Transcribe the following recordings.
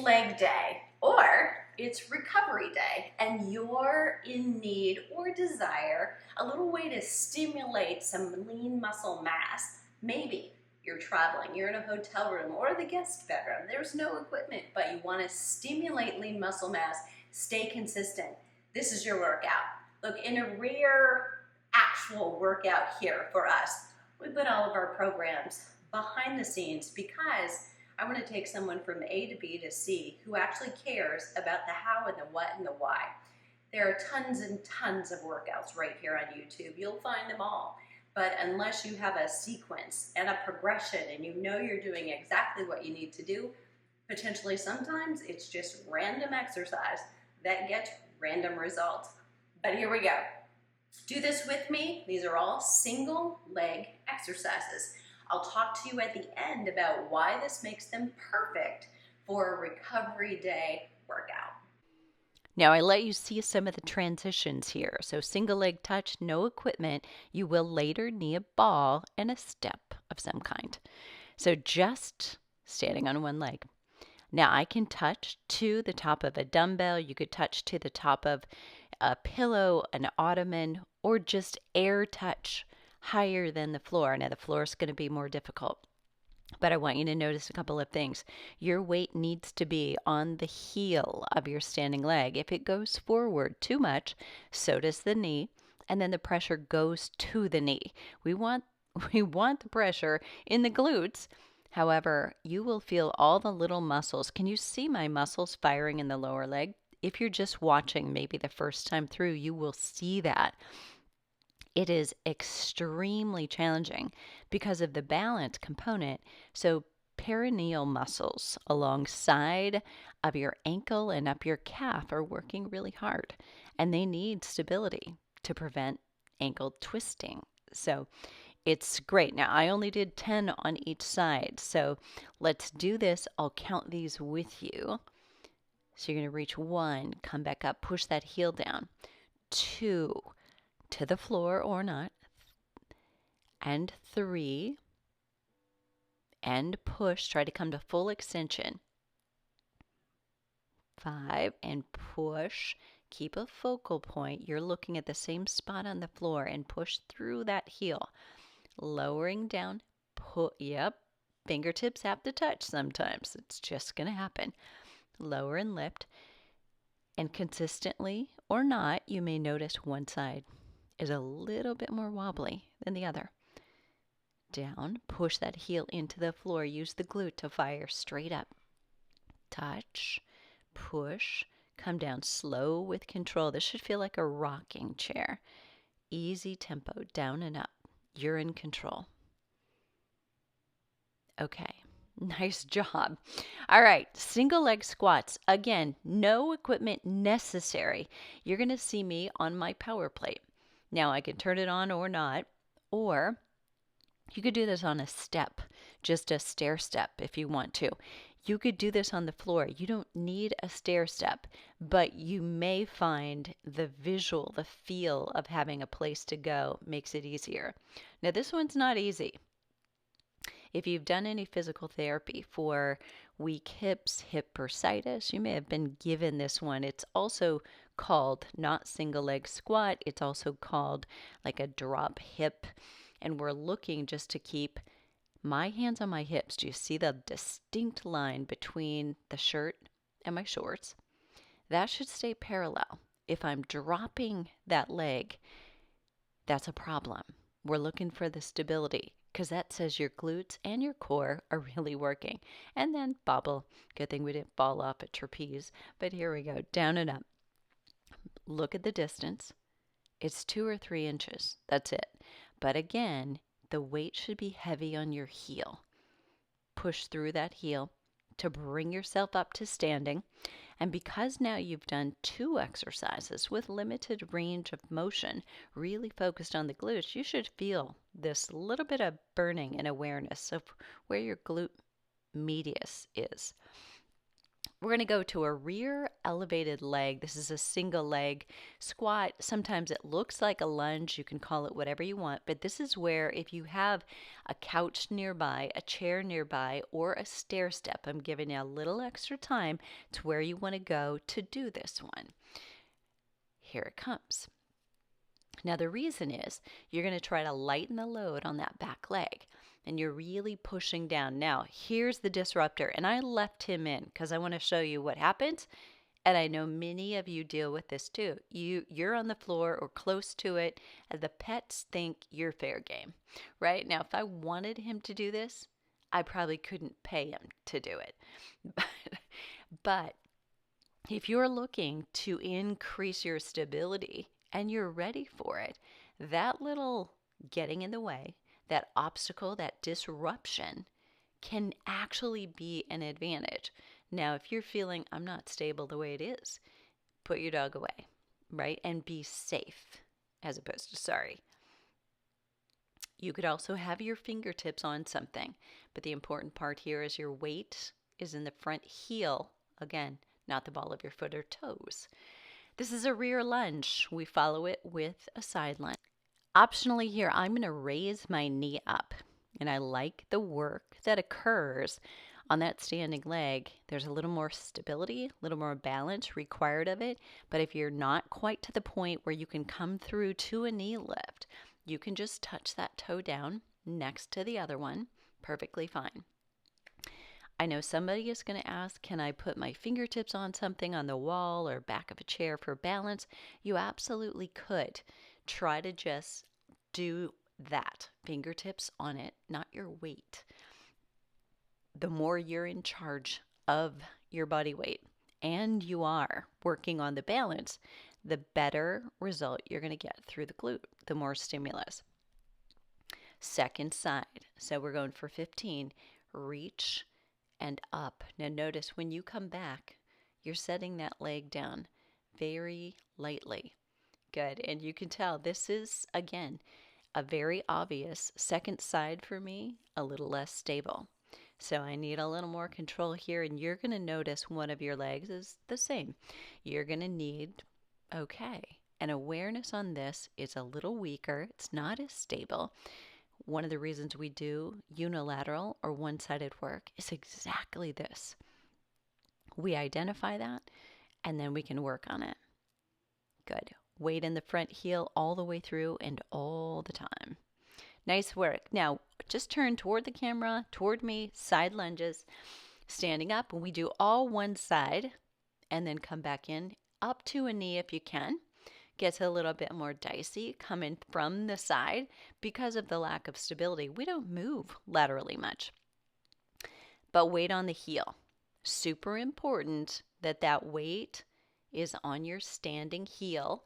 leg day or it's recovery day and you're in need or desire a little way to stimulate some lean muscle mass. Maybe you're traveling, you're in a hotel room or the guest bedroom. There's no equipment, but you want to stimulate lean muscle mass, stay consistent. This is your workout. Look, in a rare actual workout here for us, we put all of our programs behind the scenes because I want to take someone from A to B to C who actually cares about the how and the what and the why. There are tons and tons of workouts right here on YouTube. You'll find them all. But unless you have a sequence and a progression and you know you're doing exactly what you need to do, potentially sometimes it's just random exercise that gets random results. But here we go. Do this with me. These are all single leg exercises. I'll talk to you at the end about why this makes them perfect for a recovery day workout. Now I let you see some of the transitions here. So single leg touch, no equipment. You will later need a ball and a step of some kind. So just standing on one leg. Now I can touch to the top of a dumbbell. You could touch to the top of a pillow, an ottoman, or just air touch higher than the floor. Now the floor is going to be more difficult. But I want you to notice a couple of things. Your weight needs to be on the heel of your standing leg. If it goes forward too much, so does the knee, and then the pressure goes to the knee. We want the pressure in the glutes. However, you will feel all the little muscles. Can you see my muscles firing in the lower leg? If you're just watching maybe the first time through, you will see that. It is extremely challenging because of the balance component. So perineal muscles alongside of your ankle and up your calf are working really hard, and they need stability to prevent ankle twisting. So it's great. Now, I only did 10 on each side, so let's do this. I'll count these with you. So you're going to reach 1, come back up, push that heel down. 2, to the floor or not, and 3, and push, try to come to full extension. 5, and push, keep a focal point. You're looking at the same spot on the floor and push through that heel. Lowering down, fingertips have to touch sometimes. It's just going to happen. Lower and lift, and consistently or not, you may notice one side is a little bit more wobbly than the other. Down, push that heel into the floor. Use the glute to fire straight up. Touch, push, come down slow with control. This should feel like a rocking chair. Easy tempo, down and up. You're in control. Okay, nice job. All right, single leg squats. Again, no equipment necessary. You're going to see me on my power plate. Now I can turn it on or not, or you could do this on a step, just a stair step if you want to. You could do this on the floor. You don't need a stair step, but you may find the visual, the feel of having a place to go makes it easier. Now this one's not easy. If you've done any physical therapy for weak hips, hip bursitis, you may have been given this one. It's also called not single leg squat. It's also called like a drop hip. And we're looking just to keep my hands on my hips. Do you see the distinct line between the shirt and my shorts? That should stay parallel. If I'm dropping that leg, that's a problem. We're looking for the stability, because that says your glutes and your core are really working. And then bobble. Good thing we didn't fall off at trapeze. But here we go. Down and up. Look at the distance. It's 2 or 3 inches. That's it. But again, the weight should be heavy on your heel. Push through that heel to bring yourself up to standing. And because now you've done 2 exercises with limited range of motion, really focused on the glutes, you should feel this little bit of burning and awareness of where your glute medius is. We're going to go to a rear elevated leg. This is a single leg squat. Sometimes it looks like a lunge. You can call it whatever you want, but this is where if you have a couch nearby, a chair nearby, or a stair step, I'm giving you a little extra time to where you want to go to do this one. Here it comes. Now the reason is you're going to try to lighten the load on that back leg. And you're really pushing down. Now, here's the disruptor. And I left him in because I want to show you what happens. And I know many of you deal with this too. You're on the floor or close to it, and the pets think you're fair game, right? Now, if I wanted him to do this, I probably couldn't pay him to do it. But if you're looking to increase your stability and you're ready for it, that little getting in the way, that obstacle, that disruption can actually be an advantage. Now, if you're feeling I'm not stable the way it is, put your dog away, right? And be safe as opposed to sorry. You could also have your fingertips on something, but the important part here is your weight is in the front heel, again, not the ball of your foot or toes. This is a rear lunge. We follow it with a side lunge. Optionally here, I'm going to raise my knee up, and I like the work that occurs on that standing leg. There's a little more stability, a little more balance required of it, but if you're not quite to the point where you can come through to a knee lift, you can just touch that toe down next to the other one, perfectly fine. I know somebody is going to ask, can I put my fingertips on something on the wall or back of a chair for balance? You absolutely could. Try to just do that, fingertips on it, not your weight. The more you're in charge of your body weight and you are working on the balance, the better result you're going to get through the glute, the more stimulus. Second side, so we're going for 15, reach and up. Now notice when you come back, you're setting that leg down very lightly. Good, and you can tell this is, again, a very obvious second side for me, a little less stable. So I need a little more control here, and you're going to notice one of your legs is the same. You're going to need, okay, an awareness on this is a little weaker. It's not as stable. One of the reasons we do unilateral or one-sided work is exactly this. We identify that, and then we can work on it. Good. Weight in the front heel all the way through and all the time. Nice work. Now, just turn toward the camera, toward me, side lunges, standing up. And we do all one side and then come back in, up to a knee if you can. Gets a little bit more dicey coming from the side because of the lack of stability. We don't move laterally much. But weight on the heel. Super important that that weight is on your standing heel.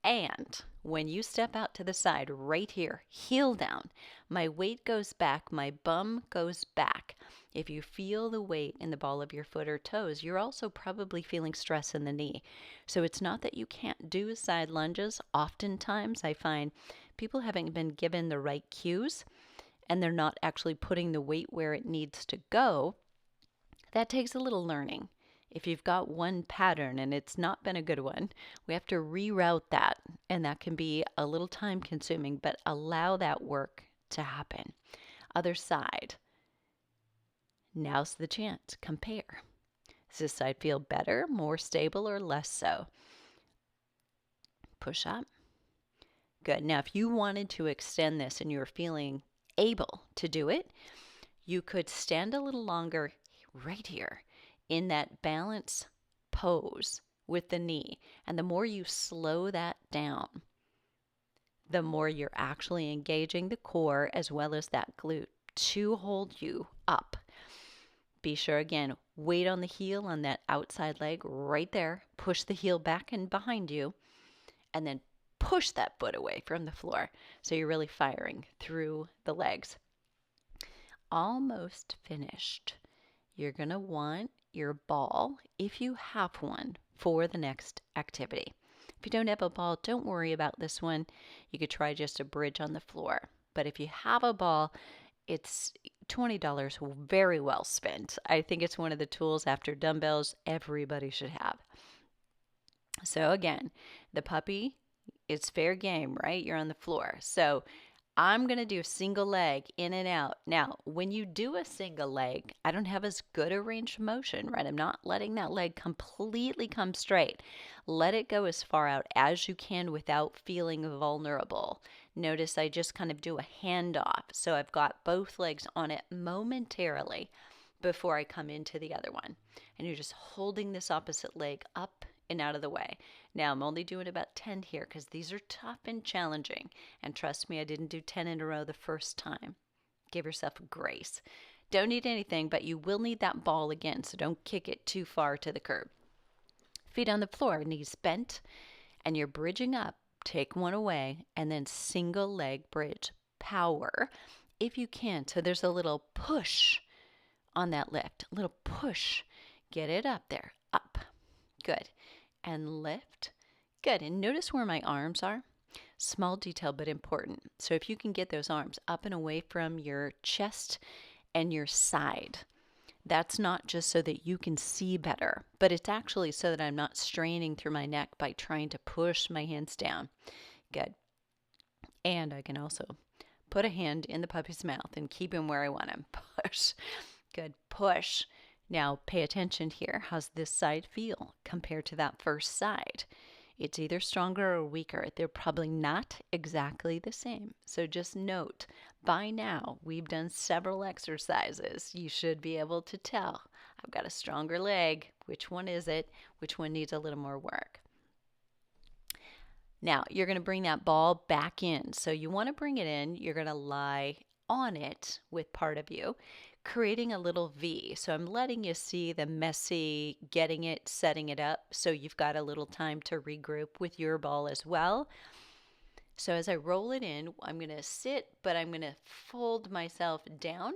And when you step out to the side right here, heel down, my weight goes back, my bum goes back. If you feel the weight in the ball of your foot or toes, you're also probably feeling stress in the knee. So it's not that you can't do side lunges. Oftentimes I find people haven't been given the right cues and they're not actually putting the weight where it needs to go. That takes a little learning. If you've got one pattern and it's not been a good one, we have to reroute that, and that can be a little time consuming, but allow that work to happen. Other side. Now's the chance. Compare. Does this side feel better, more stable, or less so? Push up. Good. Now, if you wanted to extend this and you're feeling able to do it, you could stand a little longer right here in that balance pose with the knee. And the more you slow that down, the more you're actually engaging the core as well as that glute to hold you up. Be sure, again, weight on the heel on that outside leg right there. Push the heel back and behind you, and then push that foot away from the floor. So you're really firing through the legs. Almost finished. You're going to want your ball, if you have one, for the next activity. If you don't have a ball, don't worry about this one. You could try just a bridge on the floor. But if you have a ball, it's $20 very well spent. I think it's one of the tools after dumbbells everybody should have. So again, the puppy, it's fair game, right? You're on the floor. So I'm going to do a single leg in and out. Now, when you do a single leg, I don't have as good a range of motion, right? I'm not letting that leg completely come straight. Let it go as far out as you can without feeling vulnerable. Notice I just kind of do a handoff. So I've got both legs on it momentarily before I come into the other one. And you're just holding this opposite leg up and out of the way. Now, I'm only doing about 10 here because these are tough and challenging. And trust me, I didn't do 10 in a row the first time. Give yourself grace. Don't need anything, but you will need that ball again, so don't kick it too far to the curb. Feet on the floor, knees bent, and you're bridging up. Take one away, and then single leg bridge. Power, if you can. So there's a little push on that lift. A little push. Get it up there. Up. Good. And lift. Good. And notice where my arms are. Small detail, but important. So if you can get those arms up and away from your chest and your side, that's not just so that you can see better, but it's actually so that I'm not straining through my neck by trying to push my hands down. Good. And I can also put a hand in the puppy's mouth and keep him where I want him. Push. Good. Push. Now, pay attention here. How's this side feel compared to that first side? It's either stronger or weaker. They're probably not exactly the same. So just note, by now, we've done several exercises. You should be able to tell. I've got a stronger leg. Which one is it? Which one needs a little more work? Now, you're going to bring that ball back in. So you want to bring it in. You're going to lie on it with part of you, creating a little V. So I'm letting you see the messy getting it, setting it up. So you've got a little time to regroup with your ball as well. So as I roll it in, I'm going to sit, but I'm going to fold myself down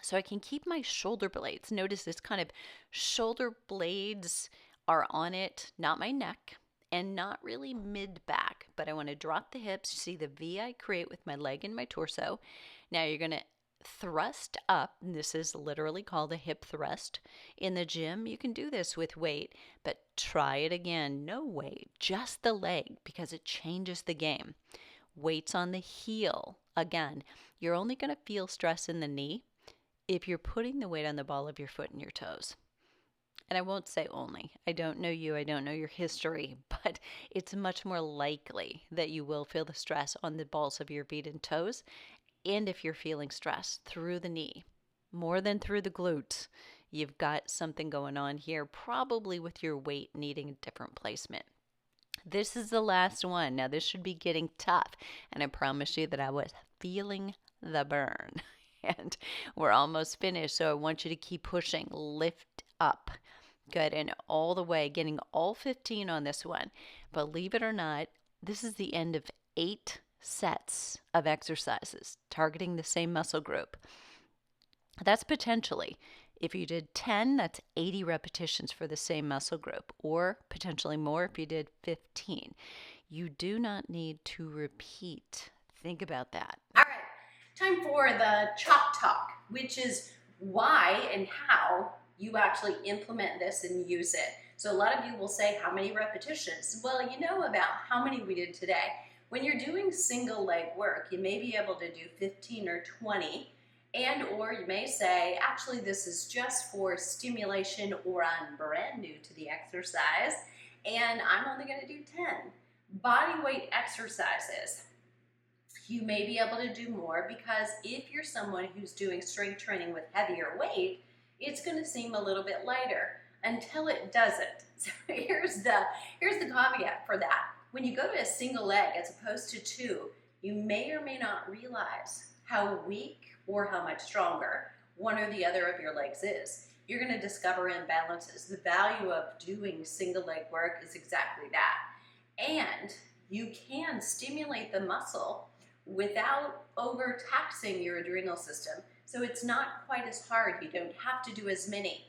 so I can keep my shoulder blades. Notice this kind of shoulder blades are on it, not my neck, and not really mid-back, but I want to drop the hips. See the V I create with my leg and my torso. Now you're going to thrust up. And this is literally called a hip thrust. In the gym, you can do this with weight, but try it again. No weight, just the leg, because it changes the game. Weights on the heel. Again, you're only going to feel stress in the knee if you're putting the weight on the ball of your foot and your toes. And I won't say only. I don't know you. I don't know your history, but it's much more likely that you will feel the stress on the balls of your feet and toes. And if you're feeling stress through the knee, more than through the glutes, you've got something going on here, probably with your weight needing a different placement. This is the last one. Now, this should be getting tough. And I promise you that I was feeling the burn. And we're almost finished. So I want you to keep pushing. Lift up. Good. And all the way, getting all 15 on this one. Believe it or not, this is the end of 8 sets of exercises targeting the same muscle group. That's potentially, if you did 10, that's 80 repetitions for the same muscle group, or potentially more if you did 15. You do not need to repeat. Think about that. All right, time for the chalk talk, which is why and how you actually implement this and use it. So a lot of you will say, how many repetitions? Well, you know about how many we did today. When you're doing single leg work, you may be able to do 15 or 20, and or you may say, actually this is just for stimulation, or I'm brand new to the exercise and I'm only going to do 10. Body weight exercises, you may be able to do more, because if you're someone who's doing strength training with heavier weight, it's going to seem a little bit lighter until it doesn't. So here's the caveat for that. When you go to a single leg as opposed to 2, you may or may not realize how weak or how much stronger one or the other of your legs is. You're going to discover imbalances. The value of doing single leg work is exactly that. And you can stimulate the muscle without overtaxing your adrenal system. So it's not quite as hard. You don't have to do as many.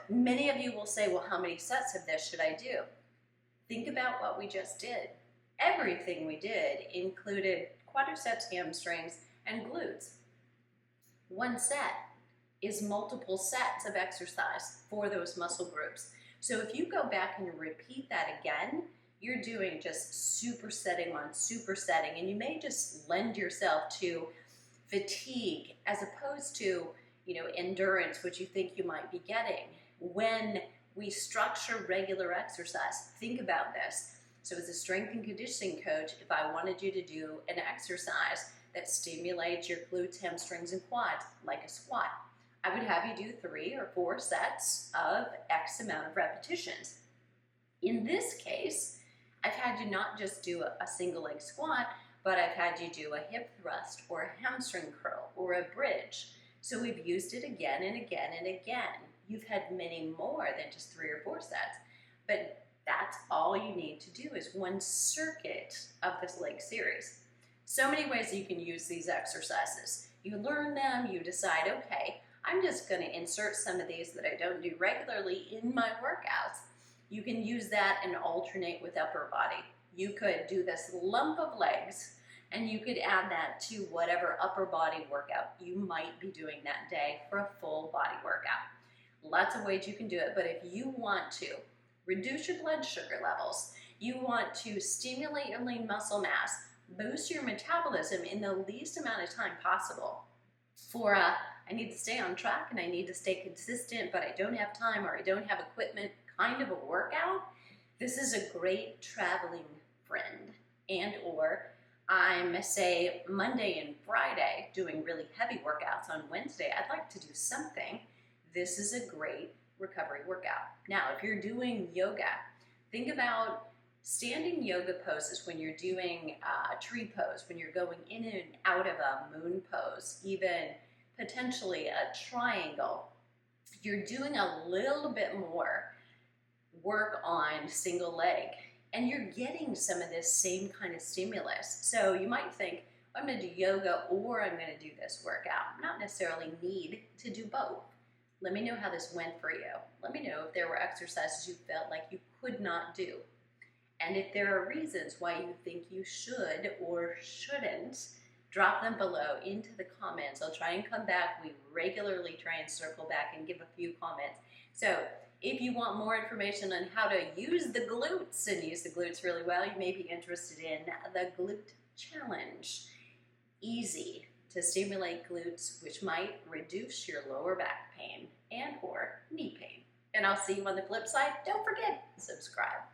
Many of you will say, well, how many sets of this should I do? Think about what we just did. Everything we did included quadriceps, hamstrings, and glutes. One set is multiple sets of exercise for those muscle groups. So if you go back and repeat that again, you're doing just supersetting on supersetting, and you may just lend yourself to fatigue as opposed to, endurance, which you think you might be getting. When we structure regular exercise, think about this. So as a strength and conditioning coach, if I wanted you to do an exercise that stimulates your glutes, hamstrings, and quads, like a squat, I would have you do 3 or 4 sets of X amount of repetitions. In this case, I've had you not just do a single leg squat, but I've had you do a hip thrust or a hamstring curl or a bridge. So we've used it again and again and again. You've had many more than just 3 or 4 sets, but that's all you need to do is one circuit of this leg series. So many ways that you can use these exercises. You learn them, you decide, okay, I'm just going to insert some of these that I don't do regularly in my workouts. You can use that and alternate with upper body. You could do this lump of legs and you could add that to whatever upper body workout you might be doing that day for a full body workout. Lots of ways you can do it, but if you want to reduce your blood sugar levels, you want to stimulate your lean muscle mass, boost your metabolism in the least amount of time possible for I need to stay on track and I need to stay consistent, but I don't have time or I don't have equipment kind of a workout, this is a great traveling friend. And or I'm, say, Monday and Friday doing really heavy workouts. On Wednesday, I'd like to do something. This is a great recovery workout. Now, if you're doing yoga, think about standing yoga poses when you're doing a tree pose, when you're going in and out of a moon pose, even potentially a triangle. You're doing a little bit more work on single leg, and you're getting some of this same kind of stimulus. So you might think, I'm going to do yoga or I'm going to do this workout. Not necessarily need to do both. Let me know how this went for you. Let me know if there were exercises you felt like you could not do. And if there are reasons why you think you should or shouldn't, drop them below into the comments. I'll try and come back. We regularly try and circle back and give a few comments. So if you want more information on how to use the glutes and use the glutes really well, you may be interested in the glute challenge. Easy to stimulate glutes, which might reduce your lower back pain and or knee pain. And I'll see you on the flip side. Don't forget, subscribe.